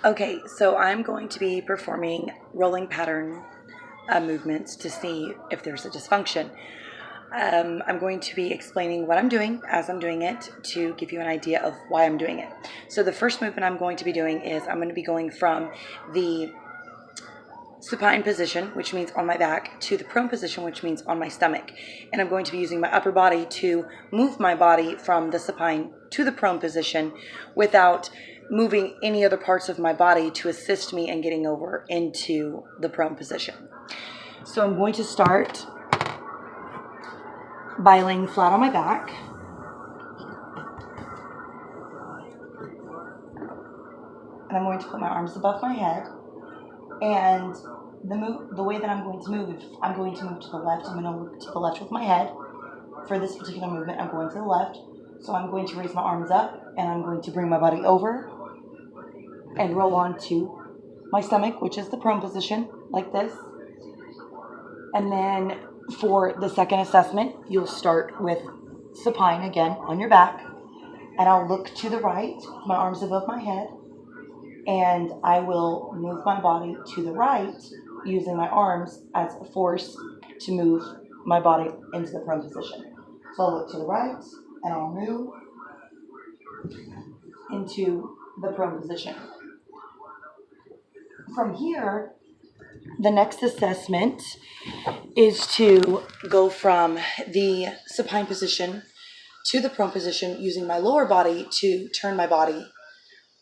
Okay, so I'm going to be performing rolling pattern movements to see if there's a dysfunction. I'm going to be explaining what I'm doing as I'm doing it to give you an idea of why I'm doing it. So the first movement I'm going to be doing is I'm going to be going from the supine position, which means on my back, to the prone position, which means on my stomach. And I'm going to be using my upper body to move my body from the supine to the prone position without moving any other parts of my body to assist me in getting over into the prone position. So I'm going to start by laying flat on my back. And I'm going to put my arms above my head. And the way that I'm going to move, if I'm going to move to the left, I'm going to look to the left with my head. For this particular movement, I'm going to the left. So I'm going to raise my arms up, and I'm going to bring my body over and roll onto my stomach, which is the prone position, like this. And then for the second assessment, you'll start with supine again on your back. And I'll look to the right, my arms above my head. And I will move my body to the right using my arms as a force to move my body into the prone position. So I'll look to the right and I'll move into the prone position. From here, the next assessment is to go from the supine position to the prone position using my lower body to turn my body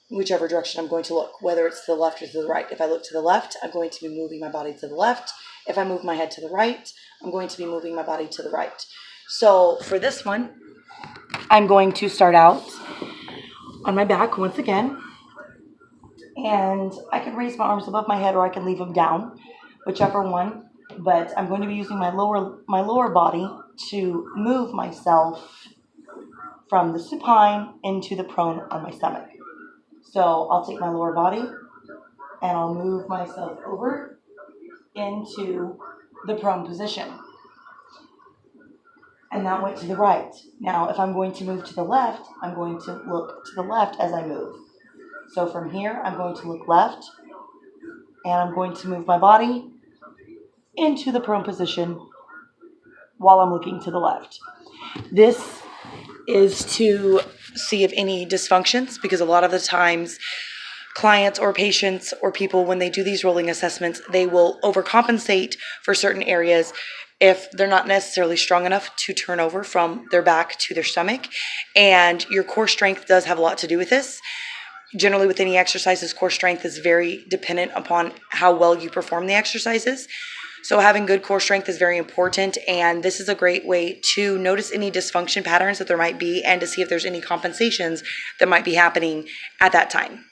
whichever direction I'm going to look, whether it's to the left or to the right. If I look to the left, I'm going to be moving my body to the left. If I move my head to the right, I'm going to be moving my body to the right. So for this one, I'm going to start out on my back once again. And I can raise my arms above my head or I can leave them down, whichever one. But I'm going to be using my lower body to move myself from the supine into the prone on my stomach. So I'll take my lower body and I'll move myself over into the prone position. And that went to the right. Now, if I'm going to move to the left, I'm going to look to the left as I move. So from here, I'm going to look left and I'm going to move my body into the prone position while I'm looking to the left. This is to see if any dysfunctions, because a lot of the times clients or patients or people, when they do these rolling assessments, they will overcompensate for certain areas if they're not necessarily strong enough to turn over from their back to their stomach. And your core strength does have a lot to do with this. Generally, with any exercises, core strength is very dependent upon how well you perform the exercises. So having good core strength is very important, and this is a great way to notice any dysfunction patterns that there might be and to see if there's any compensations that might be happening at that time.